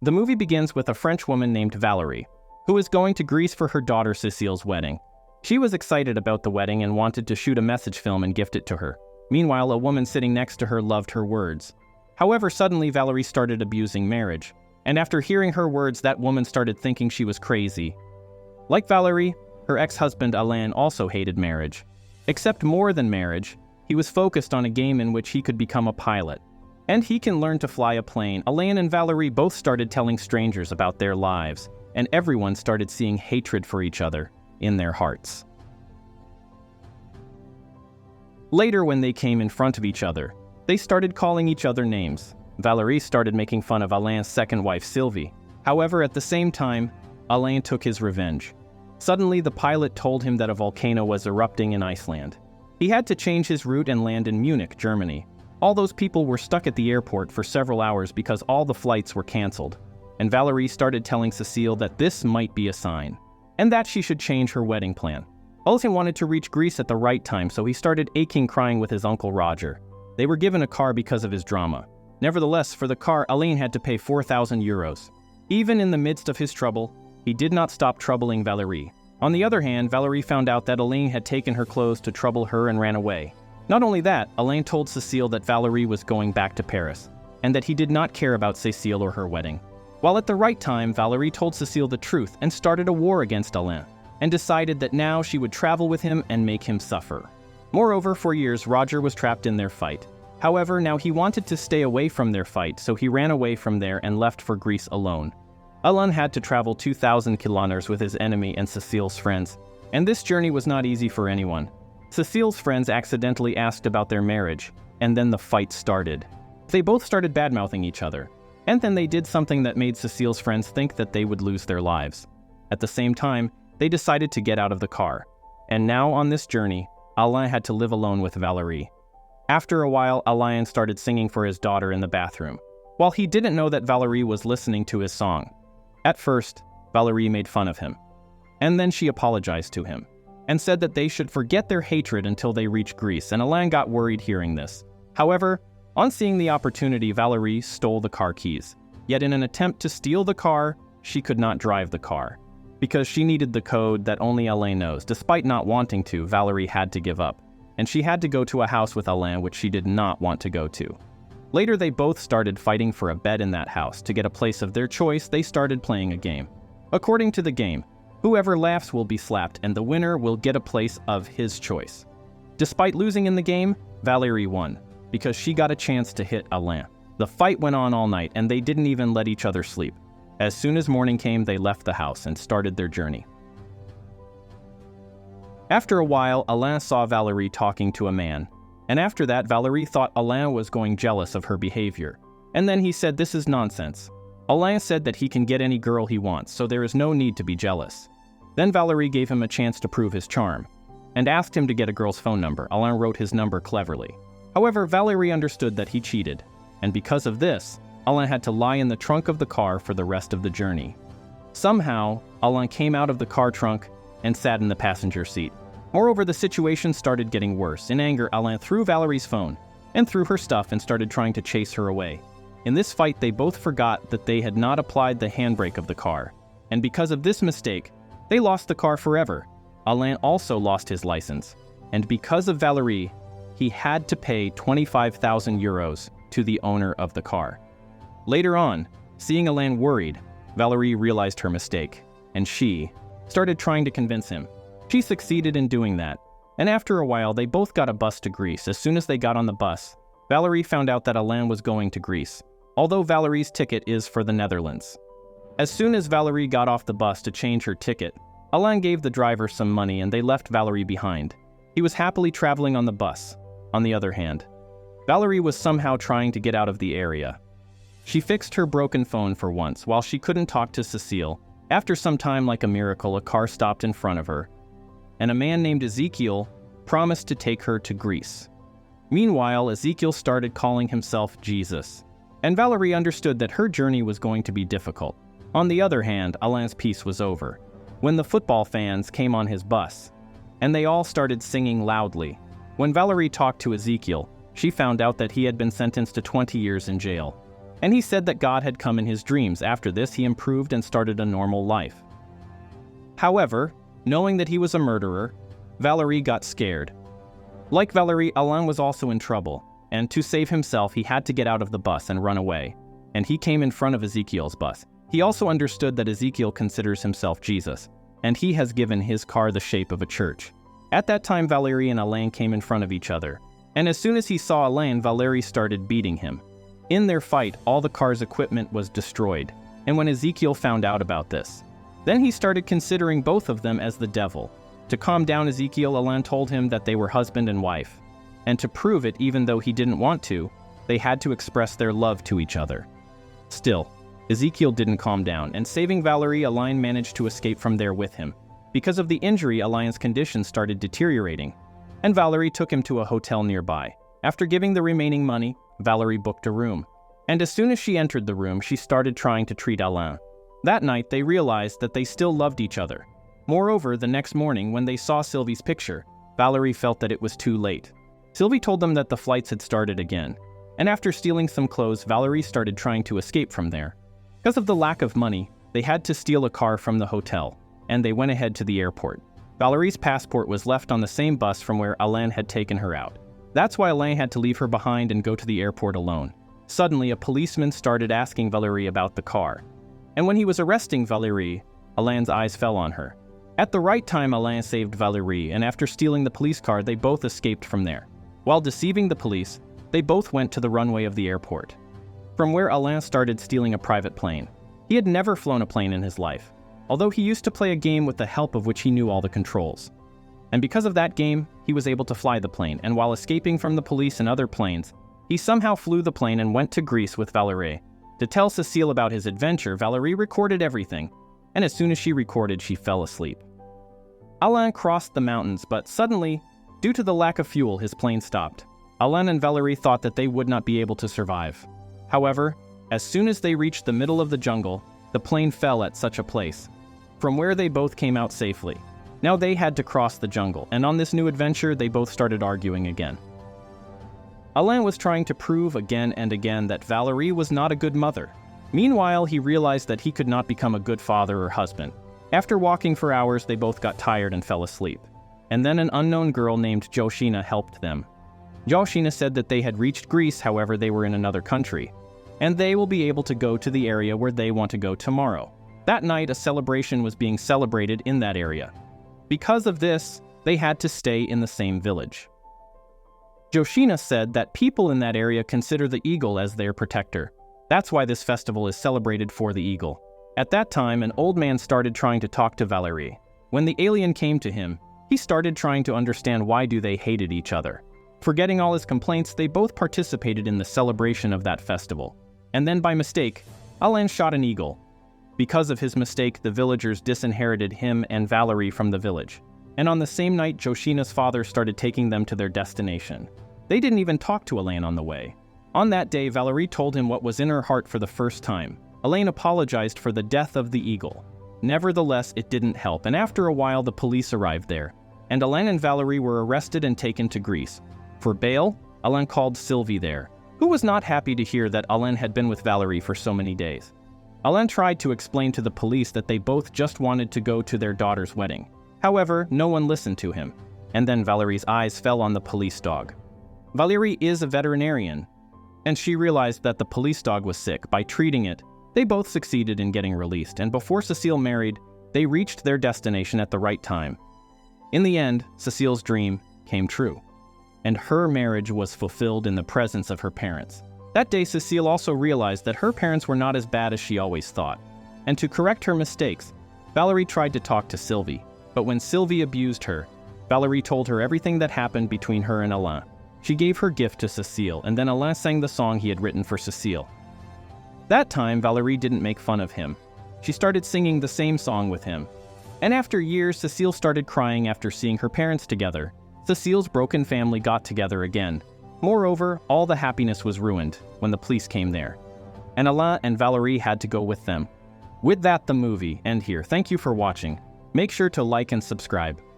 The movie begins with a French woman named Valerie, who is going to Greece for her daughter Cecile's wedding. She was excited about the wedding and wanted to shoot a message film and gift it to her. Meanwhile, a woman sitting next to her loved her words. However, suddenly Valerie started abusing marriage, and after hearing her words, that woman started thinking she was crazy. Like Valerie, her ex-husband Alain also hated marriage. Except more than marriage, he was focused on a game in which he could become a pilot. And he can learn to fly a plane. Alain and Valerie both started telling strangers about their lives, and everyone started seeing hatred for each other in their hearts. Later, when they came in front of each other, they started calling each other names. Valerie started making fun of Alain's second wife, Sylvie. However, at the same time, Alain took his revenge. Suddenly, the pilot told him that a volcano was erupting in Iceland. He had to change his route and land in Munich, Germany. All those people were stuck at the airport for several hours because all the flights were cancelled. And Valerie started telling Cecile that this might be a sign, and that she should change her wedding plan. Alain wanted to reach Greece at the right time, so he started aching crying with his uncle Roger. They were given a car because of his drama. Nevertheless, for the car, Alain had to pay 4,000 euros. Even in the midst of his trouble, he did not stop troubling Valerie. On the other hand, Valerie found out that Alain had taken her clothes to trouble her and ran away. Not only that, Alain told Cecile that Valerie was going back to Paris, and that he did not care about Cecile or her wedding. While at the right time, Valerie told Cecile the truth and started a war against Alain, and decided that now she would travel with him and make him suffer. Moreover, for years, Roger was trapped in their fight. However, now he wanted to stay away from their fight, so he ran away from there and left for Greece alone. Alain had to travel 2,000 kilometers with his enemy and Cecile's friends, and this journey was not easy for anyone. Cecile's friends accidentally asked about their marriage, and then the fight started. They both started bad-mouthing each other, and then they did something that made Cecile's friends think that they would lose their lives. At the same time, they decided to get out of the car, and now on this journey, Alain had to live alone with Valerie. After a while, Alain started singing for his daughter in the bathroom, while he didn't know that Valerie was listening to his song. At first, Valerie made fun of him, and then she apologized to him, and said that they should forget their hatred until they reached Greece, and Alain got worried hearing this. However, on seeing the opportunity, Valerie stole the car keys. Yet in an attempt to steal the car, she could not drive the car, because she needed the code that only Alain knows. Despite not wanting to, Valerie had to give up, and she had to go to a house with Alain which she did not want to go to. Later, they both started fighting for a bed in that house. To get a place of their choice, they started playing a game. According to the game, whoever laughs will be slapped, and the winner will get a place of his choice. Despite losing in the game, Valerie won, because she got a chance to hit Alain. The fight went on all night, and they didn't even let each other sleep. As soon as morning came, they left the house and started their journey. After a while, Alain saw Valerie talking to a man, and after that, Valerie thought Alain was going jealous of her behavior. And then he said, "This is nonsense." Alain said that he can get any girl he wants, so there is no need to be jealous. Then Valerie gave him a chance to prove his charm, and asked him to get a girl's phone number. Alain wrote his number cleverly. However, Valerie understood that he cheated, and because of this, Alain had to lie in the trunk of the car for the rest of the journey. Somehow, Alain came out of the car trunk and sat in the passenger seat. Moreover, the situation started getting worse. In anger, Alain threw Valerie's phone and threw her stuff and started trying to chase her away. In this fight, they both forgot that they had not applied the handbrake of the car, and because of this mistake, they lost the car forever. Alain also lost his license, and because of Valerie, he had to pay 25,000 euros to the owner of the car. Later on, seeing Alain worried, Valerie realized her mistake, and she started trying to convince him. She succeeded in doing that, and after a while, they both got a bus to Greece. As soon as they got on the bus, Valerie found out that Alain was going to Greece, although Valerie's ticket is for the Netherlands. As soon as Valerie got off the bus to change her ticket, Alain gave the driver some money and they left Valerie behind. He was happily traveling on the bus. On the other hand, Valerie was somehow trying to get out of the area. She fixed her broken phone for once while she couldn't talk to Cecile. After some time, like a miracle, a car stopped in front of her, and a man named Ezekiel promised to take her to Greece. Meanwhile, Ezekiel started calling himself Jesus, and Valerie understood that her journey was going to be difficult. On the other hand, Alain's peace was over when the football fans came on his bus, and they all started singing loudly. When Valerie talked to Ezekiel, she found out that he had been sentenced to 20 years in jail. and he said that God had come in his dreams. After this, he improved and started a normal life. However, knowing that he was a murderer, Valerie got scared. Like Valerie, Alain was also in trouble, and to save himself, he had to get out of the bus and run away, and he came in front of Ezekiel's bus. He also understood that Ezekiel considers himself Jesus, and he has given his car the shape of a church. At that time, Valerie and Alain came in front of each other, and as soon as he saw Alain, Valerie started beating him. In their fight, all the car's equipment was destroyed, and when Ezekiel found out about this, then he started considering both of them as the devil. To calm down Ezekiel, Alain told him that they were husband and wife, and to prove it, even though he didn't want to, they had to express their love to each other. Still, Ezekiel didn't calm down, and saving Valerie, Alain managed to escape from there with him. Because of the injury, Alain's condition started deteriorating, and Valerie took him to a hotel nearby. After giving the remaining money, Valerie booked a room, and as soon as she entered the room, she started trying to treat Alain. That night, they realized that they still loved each other. Moreover, the next morning, when they saw Sylvie's picture, Valerie felt that it was too late. Sylvie told them that the flights had started again, and after stealing some clothes, Valerie started trying to escape from there. Because of the lack of money, they had to steal a car from the hotel, and they went ahead to the airport. Valerie's passport was left on the same bus from where Alain had taken her out. That's why Alain had to leave her behind and go to the airport alone. Suddenly, a policeman started asking Valerie about the car, and when he was arresting Valerie, Alain's eyes fell on her. At the right time, Alain saved Valerie, and after stealing the police car, they both escaped from there. While deceiving the police, they both went to the runway of the airport, from where Alain started stealing a private plane. He had never flown a plane in his life, although he used to play a game with the help of which he knew all the controls. And because of that game, he was able to fly the plane, and while escaping from the police and other planes, he somehow flew the plane and went to Greece with Valerie. To tell Cécile about his adventure, Valerie recorded everything, and as soon as she recorded, she fell asleep. Alain crossed the mountains, but suddenly, due to the lack of fuel, his plane stopped. Alain and Valerie thought that they would not be able to survive. However, as soon as they reached the middle of the jungle, the plane fell at such a place, from where they both came out safely. Now they had to cross the jungle, and on this new adventure, they both started arguing again. Alain was trying to prove again and again that Valerie was not a good mother. Meanwhile, he realized that he could not become a good father or husband. After walking for hours, they both got tired and fell asleep. And then an unknown girl named Joshina helped them. Joshina said that they had reached Greece, however they were in another country, and they will be able to go to the area where they want to go tomorrow. That night, a celebration was being celebrated in that area. Because of this, they had to stay in the same village. Joshina said that people in that area consider the eagle as their protector. That's why this festival is celebrated for the eagle. At that time, an old man started trying to talk to Valerie. When the alien came to him, he started trying to understand why they hated each other. Forgetting all his complaints, they both participated in the celebration of that festival. And then by mistake, Alain shot an eagle. Because of his mistake, the villagers disinherited him and Valerie from the village. And on the same night, Joshina's father started taking them to their destination. They didn't even talk to Alain on the way. On that day, Valerie told him what was in her heart for the first time. Alain apologized for the death of the eagle. Nevertheless, it didn't help, and after a while the police arrived there, and Alain and Valerie were arrested and taken to Greece. For bail, Alain called Sylvie there, who was not happy to hear that Alain had been with Valerie for so many days. Alain tried to explain to the police that they both just wanted to go to their daughter's wedding. However, no one listened to him, and then Valerie's eyes fell on the police dog. Valerie is a veterinarian, and she realized that the police dog was sick. By treating it, they both succeeded in getting released, and before Cécile married, they reached their destination at the right time. In the end, Cécile's dream came true, and her marriage was fulfilled in the presence of her parents. That day, Cécile also realized that her parents were not as bad as she always thought, and to correct her mistakes, Valerie tried to talk to Sylvie, but when Sylvie abused her, Valerie told her everything that happened between her and Alain. She gave her gift to Cécile, and then Alain sang the song he had written for Cécile. That time, Valerie didn't make fun of him. She started singing the same song with him. And after years, Cécile started crying after seeing her parents together. Cécile's broken family got together again. Moreover, all the happiness was ruined when the police came there, and Alain and Valerie had to go with them. With that, the movie ends here. Thank you for watching. Make sure to like and subscribe.